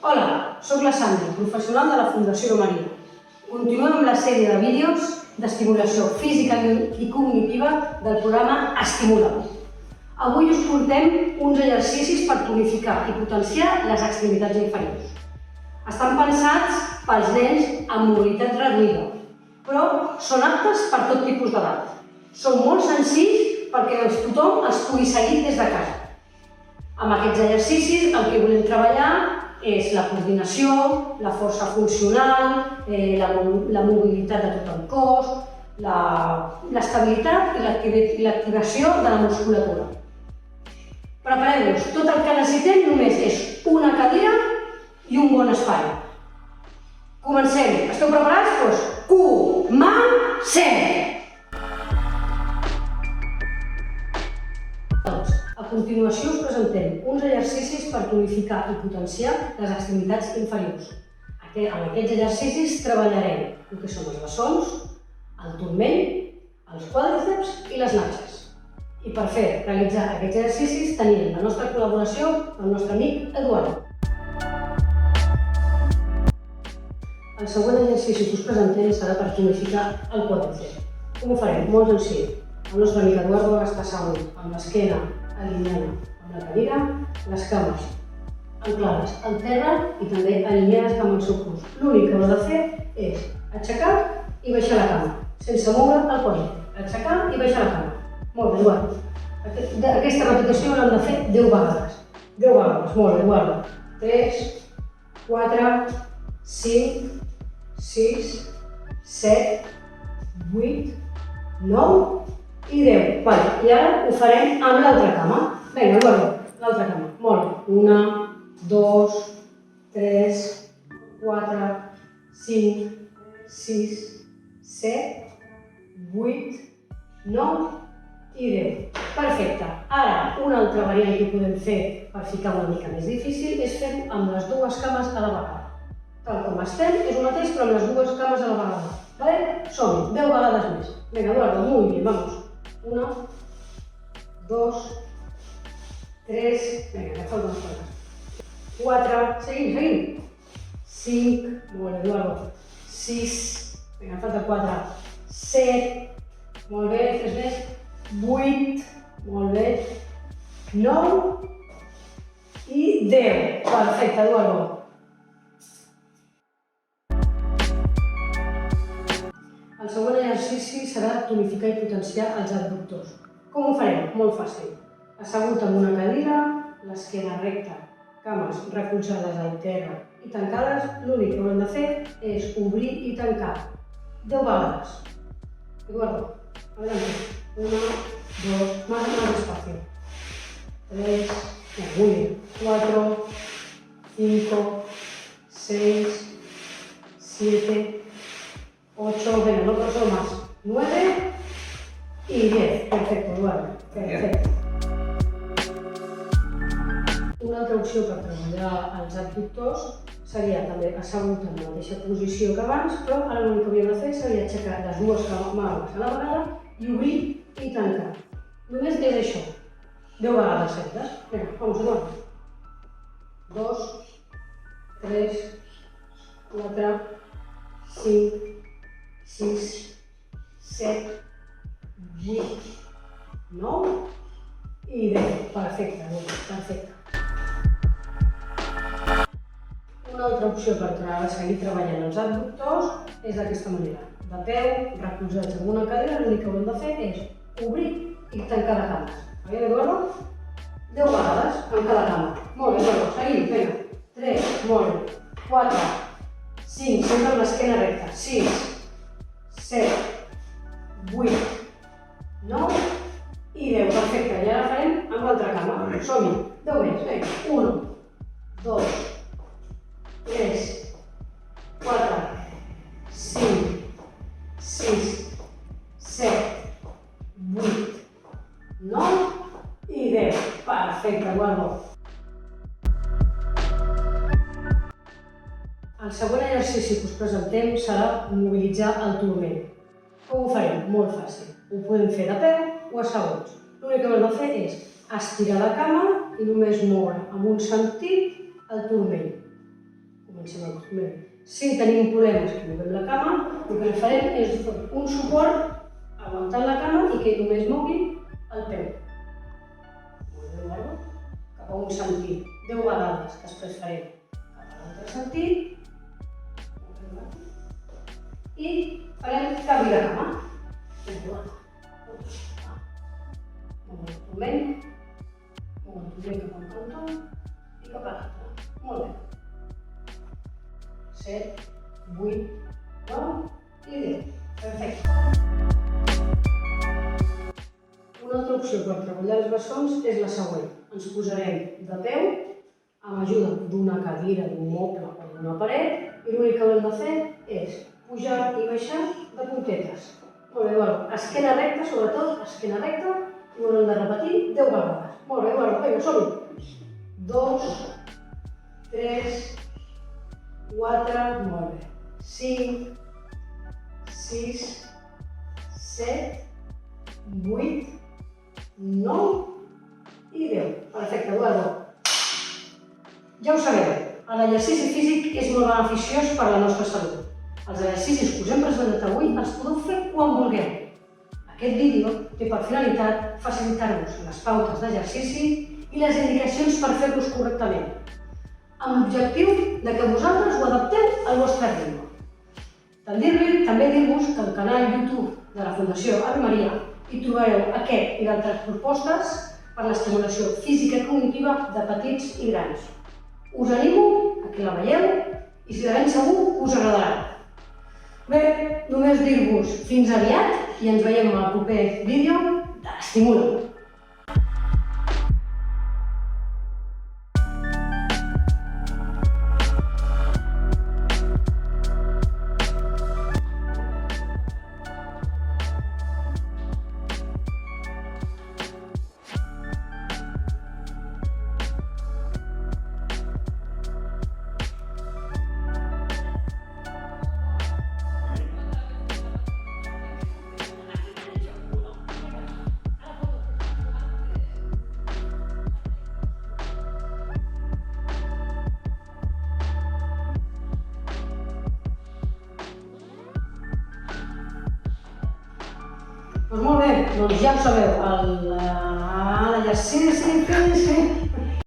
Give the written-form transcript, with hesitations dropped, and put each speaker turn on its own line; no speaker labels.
Hola, soc la Sandra, professional de la Fundació Maria. Continuem amb la sèrie de vídeos d'estimulació física i cognitiva del programa Estimula't. Avui us portem uns exercicis per tonificar i potenciar les extremitats inferiors. Estan pensats pels nens amb mobilitat reduïda, però són aptes per tot tipus d'edat. Són molt senzills perquè tothom els pugui seguir des de casa. Amb aquests exercicis el que volem treballar és la coordinació, la força funcional, la mobilitat de tot el cos, l'estabilitat i l'activació de la musculatura. Prepareu-vos, tot el que necessitem només és una cadira i un bon espai. Comencem. Esteu preparats? Doncs comencem! A continuació us presentem uns exercicis per tonificar i potenciar les extremitats inferiors. En aquests exercicis treballarem el que són els bessons, el turmell, els quàdriceps i les natges. I per realitzar aquests exercicis tenim la nostra col·laboració del nostre amic Eduard. El següent exercici que us presentem serà per tonificar el quàdriceps. Com ho farem? Molt senzill. El nostre amic Eduard va estar assegut amb l'esquena alineada amb la cadira, les cames anclades al terra i també alineades amb el seu cos. L'únic que heu de fer és aixecar i baixar la cama, sense moure el quàdriceps. Aixecar i baixar la cama. Molt bé, Eduard. Aquesta repetició l'hem de fer 10 vegades. 10 vegades, molt bé, guarda. 3, 4, 5, 6, 7, 8, 9 i 10. I ara ho farem amb l'altra cama. Vinga, guarda, l'altra cama. Molt bé. 1, 2, 3, 4, 5, 6, 7, 8, 9 i 10. Perfecte. Ara, una altra variant que podem fer per ficar una mica més difícil és fer-ho amb les dues cames a la vegada. Tal com estem, és el mateix, però amb les dues cames a la vegada. Som-hi, 10 vegades més. Vinga, Eduardo, muy bien, vamos. 1, 2, 3, vinga, que falten les coses. 4, seguim. 5, molt bé, Eduardo. 6, vinga, falta 4. 7, molt bé, 3 més. 8, molt bé. 9 i 10. Perfecte, Eduardo. El següent exercici serà tonificar i potenciar els abductors. Com ho farem? Molt fàcil. Assegut en una cadira, l'esquena recta, cames recolzades al terra i tancades, l'únic que haurem de fer és obrir i tancar 10 vegades. Eduardo, adelante. 1, 2, más despacio. 3, muy bien. 4, 5, 6, 7, 8, venga, no paso más. 9 y 10. Perfecto, Eduardo. Perfecte. Una altra opció per treballar els abductors seria també assegut en la mateixa posició que abans, però ara l'únic que hauríem de fer seria aixecar les dues cames a la vegada i obrir i tancar. Només és això. 10 vegades seguides. Vinga, vamos, Eduardo. 2, 3, 4, 5, 6, 7, 8, 9 i 10. Perfecte, perfecte. Una altra opció per seguir treballant els abductors és d'aquesta manera. De peu, recolzats en una cadira, l'únic que haurem de fer és obrir i tancar les cames. Bé, Eduardo? 10 vegades en cada cama. Molt bé, Eduardo. Seguim, vinga. 3, molt bé. 4, 5, sempre amb l'esquena recta. 6, 7, 8, 9 i 10. Perfecte. I ara farem amb l'altra cama. Som-hi. 10 més. Vinga. 1, 2, 3, 4, 5, 6, 7, 8, 9 i 10. Perfecte, Eduardo. El següent exercici que us presentem serà mobilitzar el turmell. Com ho farem? Molt fàcil. Ho podem fer de peu o asseguts. L'únic que hem de fer és estirar la cama i només moure amb un sentit el turmell. comencem a acostumar. Si tenim problemes que movem la cama, el que farem és fer un suport aguantant la cama i que només mogui el peu. Cap a un sentit, 10 vegades, que després farem cap a l'altre sentit i farem canvi de cama. Molt bé, tornem cap a un cantó i cap a l'altre. Molt bé. 7, 8, 9 i 10. Perfecte. Una altra opció per treballar els bessons és la següent. Ens posarem de peu amb ajuda d'una cadira, d'un moble o d'una paret i l'únic que haurem de fer és pujar i baixar de puntetes. Molt bé, esquena recta, sobretot, esquena recta, i ho haurem de repetir 10 vegades. Molt bé, vinga, som-hi. 2, 3, 4, molt bé, 5, 6, 7, 8, 9 i 10. Perfecte, Eduardo. Ja ho sabeu, l'exercici físic és molt beneficiós per a la nostra salut. Els exercicis que us hem presentat avui els podeu fer quan vulgueu. Aquest vídeo té per finalitat facilitar-vos les pautes d'exercici i les indicacions per fer-los correctament, amb l'objectiu que vosaltres ho adapteu al vostre ritme. També dir-vos que al canal YouTube de la Fundació Ave Maria hi trobareu aquest i d'altres propostes per a l'estimulació física i cognitiva de petits i grans. Us animo a que la veieu i si de ben segur us agradarà. Bé, només dir-vos fins aviat i ens veiem al proper vídeo de l'Estimula. Doncs molt bé, doncs ja ho sabeu, l'exercici físic